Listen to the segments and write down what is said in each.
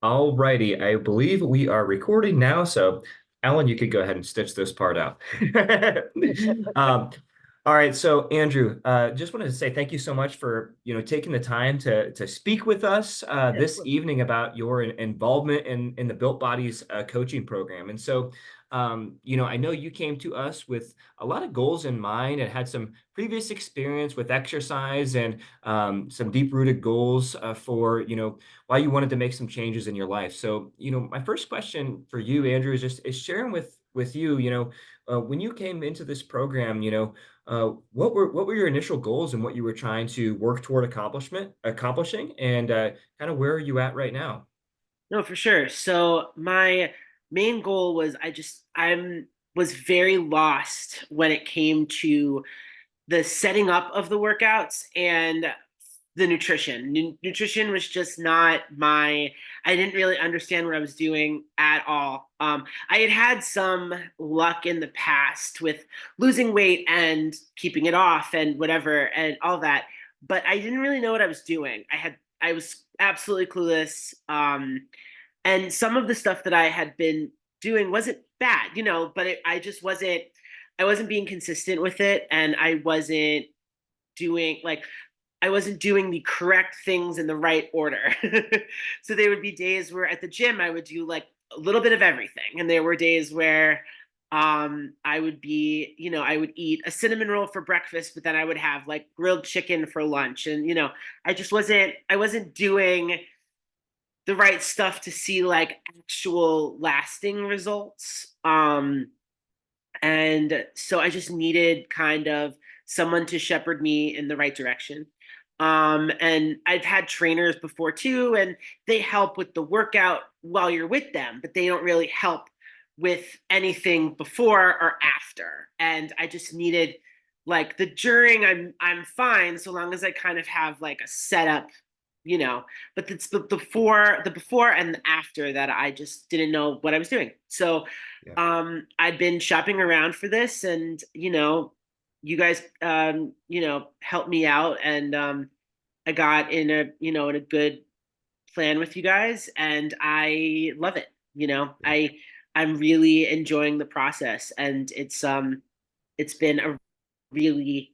All righty, I believe we are recording now. So, Alan, you could go ahead and stitch this part out. Um, all right, so Andrew, just wanted to say thank you so much for taking the time to speak with us Yeah, of this course. evening about your involvement in the Built Bodies coaching program. And so, I know you came to us with a lot of goals in mind and had some previous experience with exercise and some deep-rooted goals for why you wanted to make some changes in your life. So, my first question for you, Andrew, is sharing with you, when you came into this program, what were your initial goals and what you were trying to work toward accomplishing, and kind of where are you at right now? No, for sure. So my main goal was I'm was very lost when it came to the setting up of the workouts and the nutrition. Nutrition was just not I didn't really understand what I was doing at all. I had had some luck in the past with losing weight and keeping it off and whatever and all that, but I didn't really know what I was doing. I was absolutely clueless. And some of the stuff that I had been doing wasn't bad, but I just I wasn't being consistent with it, and doing like I wasn't doing the correct things in the right order. So there would be days where at the gym I would do like a little bit of everything, and there were days where I would eat a cinnamon roll for breakfast, but then I would have like grilled chicken for lunch, and I wasn't doing the right stuff to see like actual lasting results. And so I just needed kind of someone to shepherd me in the right direction. And I've had trainers before too, and they help with the workout while you're with them, but they don't really help with anything before or after. And I just needed like the during I'm fine so long as I kind of have like a setup, you know, but it's the before and the after that I just didn't know what I was doing. So Yeah. I'd been shopping around for this, and you guys helped me out, and I got in a good plan with you guys, and I love it. I'm really enjoying the process, and it's been a really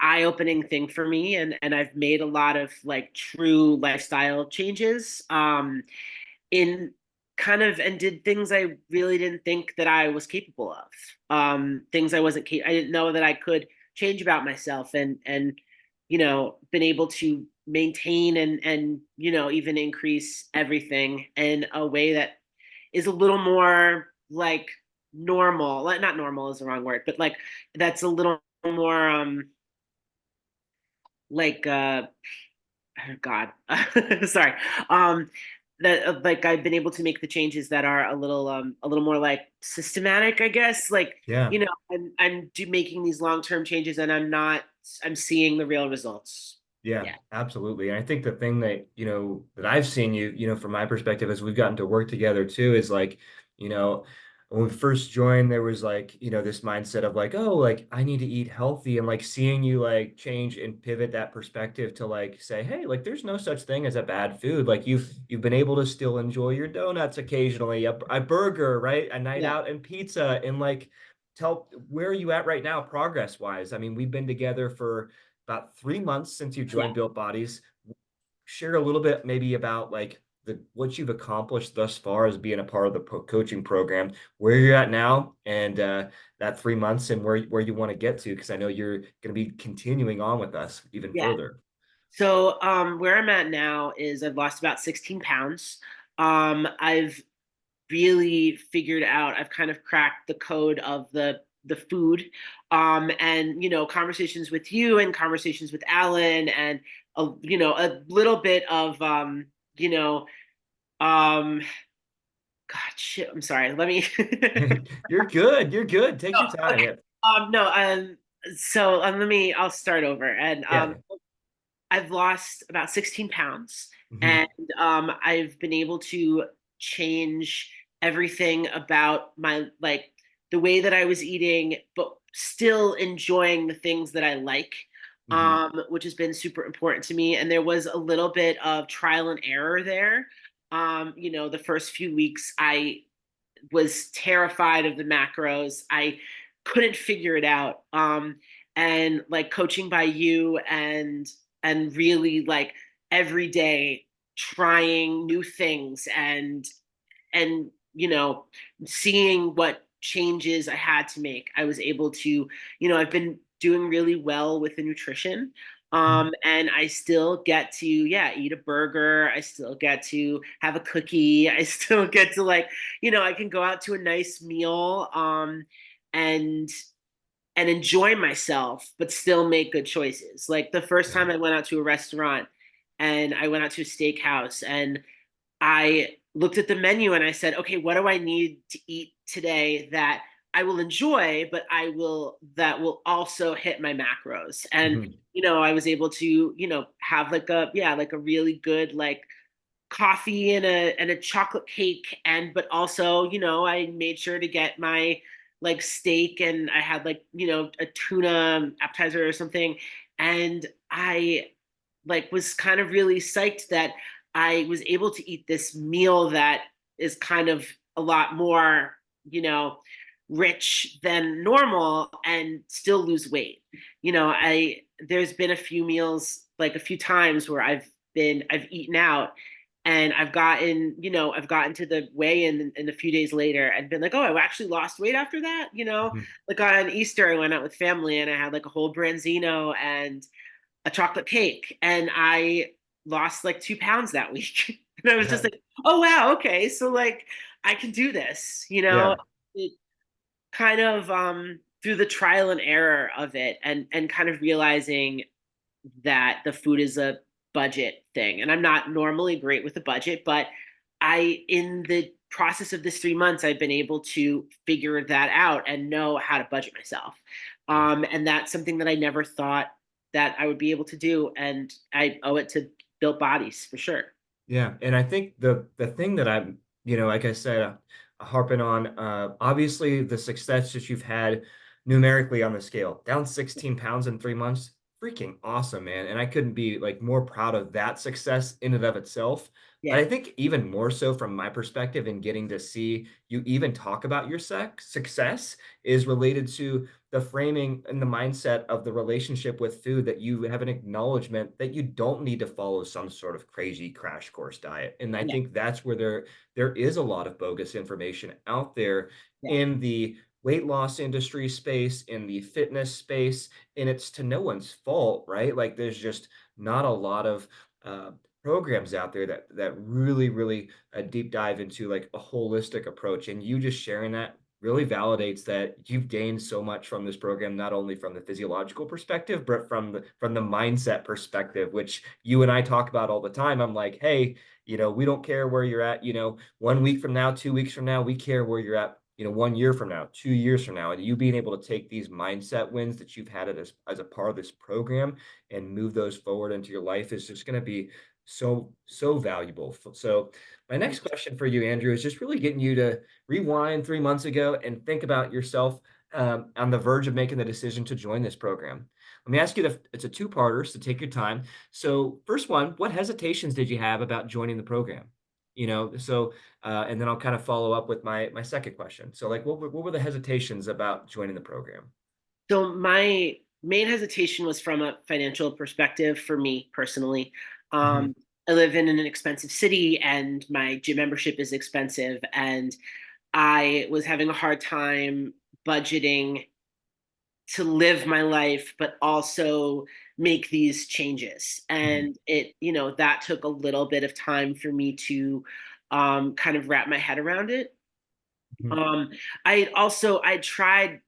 eye-opening thing for me, and I've made a lot of like true lifestyle changes in kind of and did things I really didn't think that I was capable of. Things I didn't know that I could change about myself, and been able to maintain and even increase everything in a way that is a little more like normal. Like, not normal is the wrong word, but like that's a little more like oh God, sorry. That like I've been able to make the changes that are a little more like systematic, I guess. Like, Yeah. I'm making these long-term changes, and I'm seeing the real results. Yeah, Yeah. absolutely. And I think the thing that, that I've seen from my perspective as we've gotten to work together too, is like, you know, when we first joined, there was like, this mindset of like, oh, like I need to eat healthy, and like seeing you like change and pivot that perspective to like say, hey, like there's no such thing as a bad food. Like you've been able to still enjoy your donuts occasionally, a burger, right? A night Yeah. out and pizza, and like tell where are you at right now progress wise? I mean, we've been together for about 3 months since you Yeah. joined Built Bodies. Share a little bit maybe about like the what you've accomplished thus far as being a part of the coaching program, where you're at now, and that 3 months, and where you want to get to, because I know you're going to be continuing on with us even Yeah. further. So where I'm at now is I've lost about 16 pounds. I've really figured out, I've kind of cracked the code of the food, and conversations with you and conversations with Alan, and a little bit of you know um God, shit, I'm sorry, let me You're good. You're good. Take your time. okay. Yeah. No so I'll start over. And Yeah. I've lost about 16 pounds, Mhm. and I've been able to change everything about my the way that I was eating, but still enjoying the things that I like. Mhm. which has been super important to me. And there was a little bit of trial and error there. The first few weeks I was terrified of the macros. I couldn't figure it out. And like coaching by you and really like every day trying new things and seeing what changes I had to make. I was able to, I've been doing really well with the nutrition. Mhm. And I still get to, yeah, eat a burger. I still get to have a cookie. I still get to like, I can go out to a nice meal, and enjoy myself, but still make good choices. Like the first Yeah. time I went out to a restaurant and I went out to a steakhouse and I looked at the menu and I said, okay, what do I need to eat today that I will enjoy, but that will also hit my macros. And, Mhm. I was able to, have like like a really good, like coffee and a chocolate cake. And, but also, I made sure to get my like steak and I had like, a tuna appetizer or something. And I like was kind of really psyched that I was able to eat this meal that is kind of a lot more, you know, rich than normal and still lose weight. I there's been a few meals, like a few times where I've eaten out and I've gotten to the weigh-in and a few days later and been like, oh, I actually lost weight after that. Mhm. Like on Easter, I went out with family and I had like a whole branzino and a chocolate cake and I lost like 2 pounds that week. And I was just Yeah. like, oh wow, okay. So like I can do this, Yeah. it kind of through the trial and error of it and kind of realizing that the food is a budget thing. And I'm not normally great with a budget, but in the process of this 3 months, I've been able to figure that out and know how to budget myself. Yeah. And that's something that I never thought that I would be able to do. And I owe it to Built Bodies for sure. Yeah, and I think the thing that I'm, like I said, harping on, obviously the success that you've had numerically on the scale, down 16 pounds in 3 months, freaking awesome, man. And I couldn't be like more proud of that success in and of itself. But Yeah. I think even more so from my perspective and getting to see you even talk about your success is related to the framing and the mindset of the relationship with food, that you have an acknowledgement that you don't need to follow some sort of crazy crash course diet. And I Yeah. think that's where there is a lot of bogus information out there Yeah. in the weight loss industry space, in the fitness space, and it's to no one's fault, right? Like there's just not a lot of uh, programs out there that really deep dive into like a holistic approach. And you just sharing that really validates that you've gained so much from this program, not only from the physiological perspective, but from the mindset perspective, which you and I talk about all the time. I'm like, hey, we don't care where you're at, 1 week from now, 2 weeks from now, we care where you're at, 1 year from now, 2 years from now. And you being able to take these mindset wins that you've had as a part of this program and move those forward into your life is just going to be so valuable. So my next question for you, Andrew, is just really getting you to rewind 3 months ago and think about yourself on the verge of making the decision to join this program. Let me ask you, it's a two-parter, so take your time. So first one, what hesitations did you have about joining the program? And then I'll kind of follow up with my second question. So like, what were the hesitations about joining the program? So my main hesitation was from a financial perspective for me personally. Mhm. I live in an expensive city and my gym membership is expensive and I was having a hard time budgeting to live my life but also make these changes. Mhm. And that took a little bit of time for me to kind of wrap my head around it. Mhm. Um I tried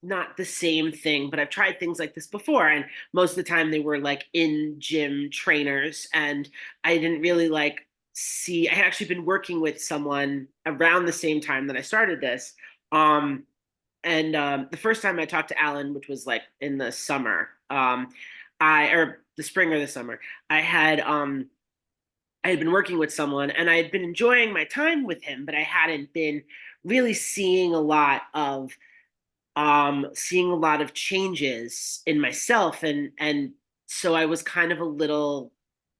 not the same thing, but I've tried things like this before. And most of the time they were like in gym trainers. And I didn't really like see, I had actually been working with someone around the same time that I started this. And The first time I talked to Alan, which was like in the summer, or the spring or the summer, I had, I had been working with someone and I had been enjoying my time with him, but I hadn't been really seeing a lot of changes in myself and so I was kind of a little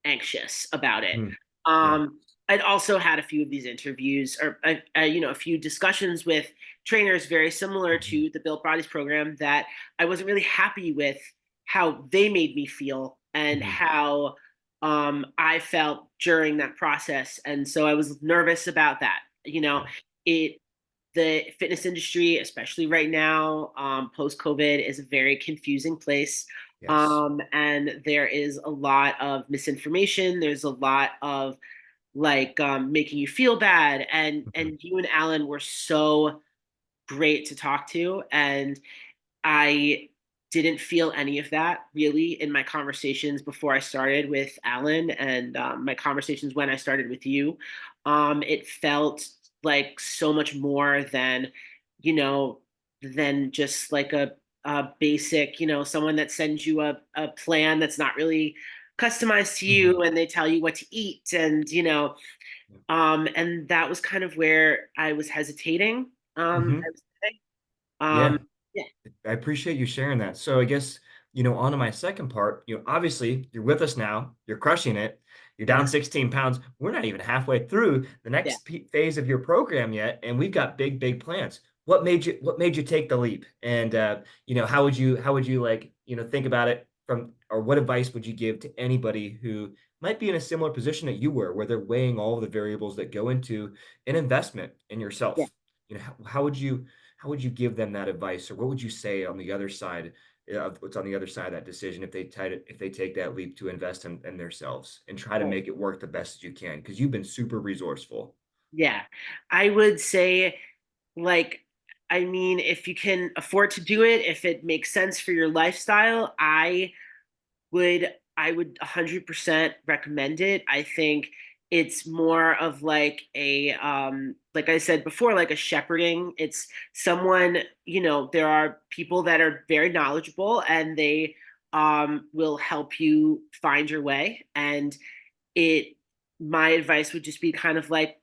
anxious about it. Mhm. Yeah. Um, I'd also had a few of these interviews, or a few discussions with trainers very similar Mhm. to the Built Bodies program, that I wasn't really happy with how they made me feel and Mhm. how I felt during that process, and so I was nervous about that. Yeah. It the fitness industry, especially right now, post COVID, is a very confusing place. Yes. And there is a lot of misinformation. There's a lot of making you feel bad. And Mhm. and you and Alan were so great to talk to, and I didn't feel any of that really in my conversations before I started with Alan, and my conversations when I started with you. It felt like so much more than, you know, than just like a basic, someone that sends you a plan that's not really customized to Mhm. you, and they tell you what to eat, Yeah. and that was kind of where I was hesitating. I Mhm. would say. Yeah. Yeah, I appreciate you sharing that. So I guess, on to my second part, obviously you're with us now, you're crushing it, you're down yeah, 16 pounds. We're not even halfway through the yeah. next phase of your program yet, and we've got big, big plans. What made you take the leap? And how would you like, think about it or what advice would you give to anybody who might be in a similar position that you were, where they're weighing all of the variables that go into an investment in Yeah. yourself? How would you give them that advice, or what would you say on the other side of what's on the other side of that decision if they take that leap to invest in themselves and try to Right. make it work the best as you can? Because you've been super resourceful. Yeah. I would say, like, I mean, if you can afford to do it, if it makes sense for your lifestyle, I would 100% recommend it. I think it's more of like I said before, like a shepherding. It's someone, there are people that are very knowledgeable, and they will help you find your way. And it my advice would just be kind of like,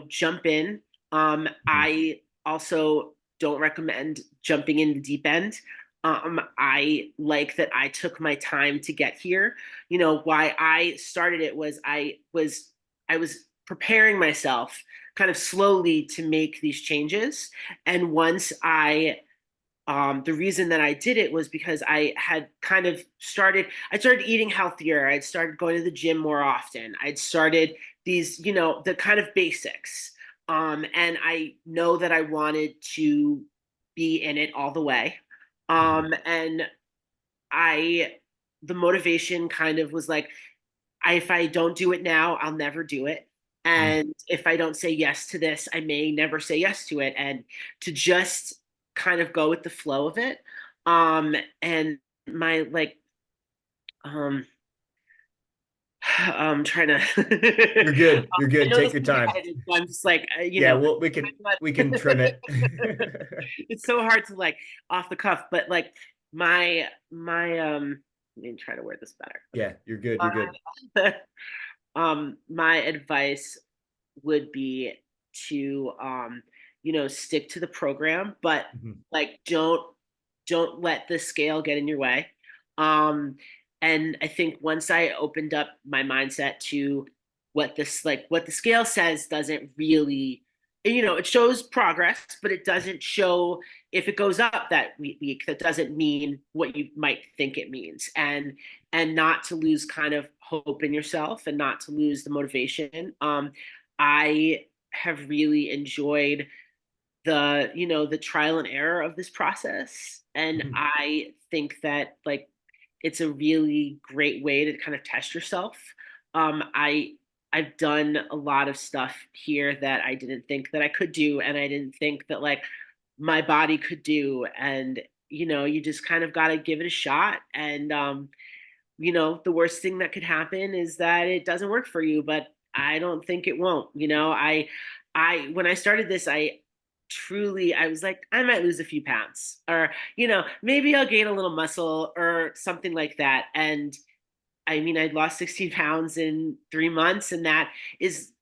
jump in. Mhm. I also don't recommend jumping in the deep end. I like that I took my time to get here. Why I started it was I was preparing myself kind of slowly to make these changes. And once the reason that I did it was because I had I started eating healthier. I'd started going to the gym more often. I'd started these, the kind of basics. And I know that I wanted to be in it all the way. Mhm. And I, the motivation kind of was like, if I don't do it now, I'll never do it. Mm. And if I don't say yes to this, I may never say yes to it. And to just kind of go with the flow of it. And my um, I'm trying to. You're good. You're I good. know Take this your is time. repetitive, so I'm just like, Yeah, well, we can trim it. it's so hard to like off the cuff, but like my let me try to word this better. Yeah, you're good. You're good. My, my advice would be to stick to the program, but Mhm. like don't let the scale get in your way. um and I think once I opened up my mindset to what the scale says doesn't really, it shows progress, but it doesn't show if it goes up that week, that doesn't mean what you might think it means. And not to lose kind of hope in yourself, and not to lose the motivation. I have really enjoyed the trial and error of this process, and Mhm. I think that like it's a really great way to kind of test yourself. I've done a lot of stuff here that I didn't think that I could do, and I didn't think that like my body could do. And you just kind of got to give it a shot. And the worst thing that could happen is that it doesn't work for you, but I don't think it won't. I when I started this, I was like, I might lose a few pounds, or maybe I'll gain a little muscle or something like that. And I mean, I lost 16 pounds in 3 months, and that is,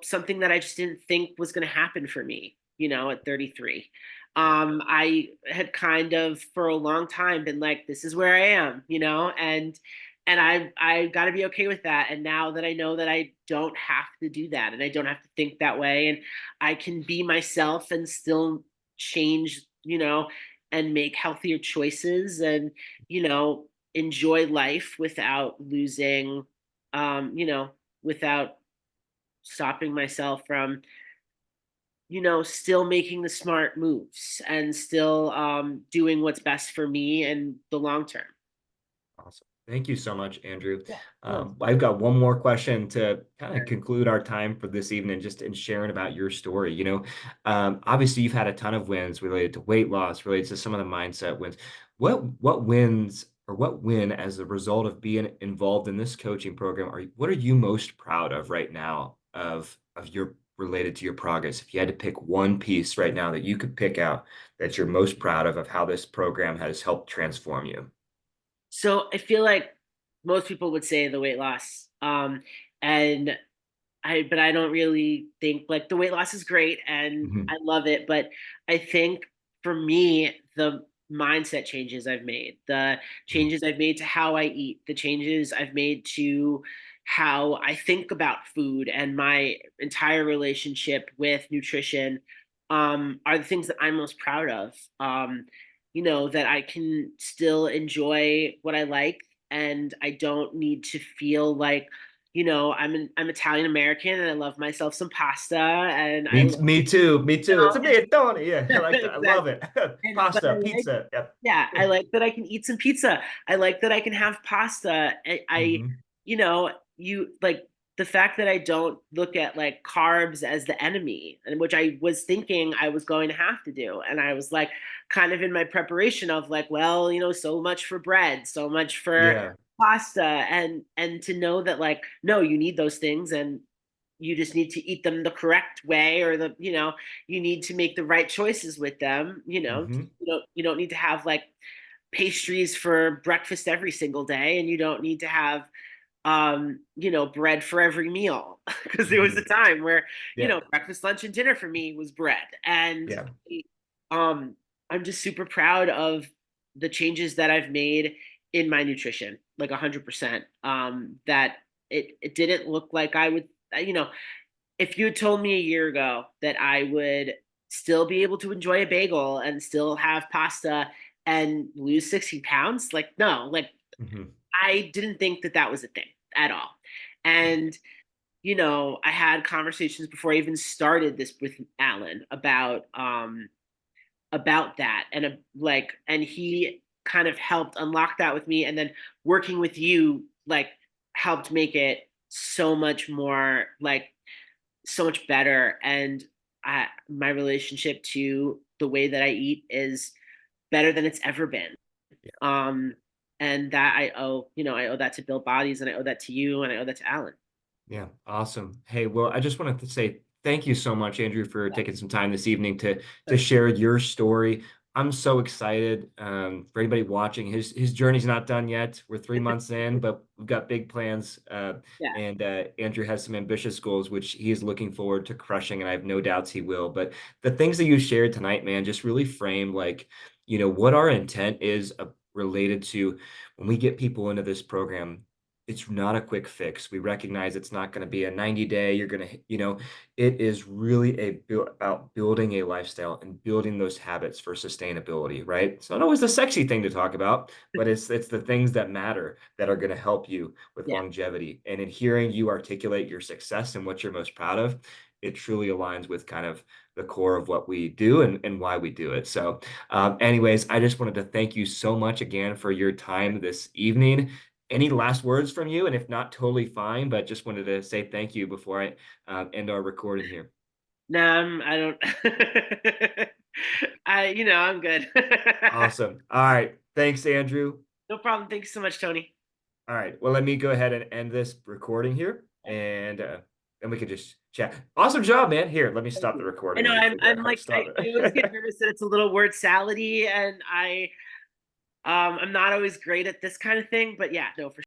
something that I just didn't think was going to happen for me, at 33. Right. I had kind of for a long time been like, this is where I am, and and I got to be okay with that. And now that I know that I don't have to do that, and I don't have to think that way, and I can be myself and still change, and make healthier choices, and enjoy life without losing, without stopping myself from still making the smart moves and still doing what's best for me in the long term. Awesome. Thank you so much, Andrew. Yeah. No, I've got one more question to kind of conclude our time for this evening, just in sharing about your story. Obviously you've had a ton of wins related to weight loss, related to some of the mindset wins. What wins or what win as a result of being involved in this coaching program what are you most proud of right now of your related to your progress? If you had to pick one piece right now that you could pick out that you're most proud of how this program has helped transform you. so I feel like most people would say the weight loss. And but I don't really think, like, the weight loss is great and I Mhm. love it, but I think for me, the mindset changes I've made, the Mm. changes I've made to how I eat, the changes I've made to how I think about food and my entire relationship with nutrition, are the things that I'm most proud of. That I can still enjoy what I like, and I don't need to feel like, I'm Italian American and I love myself some pasta, and I love, Me too. Me too. It's a and me, Tony. Yeah, I like that. I love exactly. it. But Pasta, I like, pizza. Yep. yeah, I like that I can eat some pizza. I like that I can have pasta. Hmm. You like the fact that I don't look at like carbs as the enemy, and which I was thinking I was going to have to do. And I was like, kind of in my preparation of like, well, so much for bread, so much for Yeah. pasta, and to know that, like, no, you need those things, and you just need to eat them the correct way, or you need to make the right choices with them. Hmm. You don't need to have like pastries for breakfast every single day, and you don't need to have bread for every meal. Because there was Hmm. a time where Yeah. breakfast, lunch, and dinner for me was bread. And Yeah. um I'm just super proud of the changes that I've made in my nutrition, like 100%. That it didn't look like I would, if you had told me a year ago that I would still be able to enjoy a bagel and still have pasta and lose 60 pounds, like, no, like, Hmm. I didn't think that that was a thing at all. And, I had conversations before I even started this with Alan about that, and and he kind of helped unlock that with me, and then working with you, like, helped make it so much more, like, so much better. And my relationship to the way that I eat is better than it's ever been. Um, and that I owe that to Bill Bodies, and I owe that to you, and I owe that to Alan. Yeah, awesome. Hey, well, I just wanted to say thank you so much, Andrew, for taking some time this evening to share your story. I'm so excited. For anybody watching, his journey's not done yet. We're 3 months in, but we've got big plans. Yeah, And Andrew has some ambitious goals, which he is looking forward to crushing, and I have no doubts he will. But the things that you shared tonight, man, just really frame like, what our intent is related to when we get people into this program. It's not a quick fix. We recognize it's not going to be a 90-day. You're going to, it is really about building a lifestyle and building those habits for sustainability, right? It's not always the sexy thing to talk about, but it's the things that matter that are going to help you with yeah. longevity. And in hearing you articulate your success and what you're most proud of, it truly aligns with kind of the core of what we do and why we do it. So, anyways, I just wanted to thank you so much again for your time this evening. Any last words from you? And if not, totally fine, but just wanted to say thank you before I end our recording here. No, I don't. I'm good. Awesome. All right. Thanks, Andrew. No problem. Thank you so much, Tony. All right. Well, let me go ahead and end this recording here, and then we can just chat. Awesome job, man. Here, let me Thank stop the you. I recording. know Let me figure out I'm how to like, stop I always get it. nervous that it's a little word salady, and I'm not always great at this kind of thing, but yeah, no, for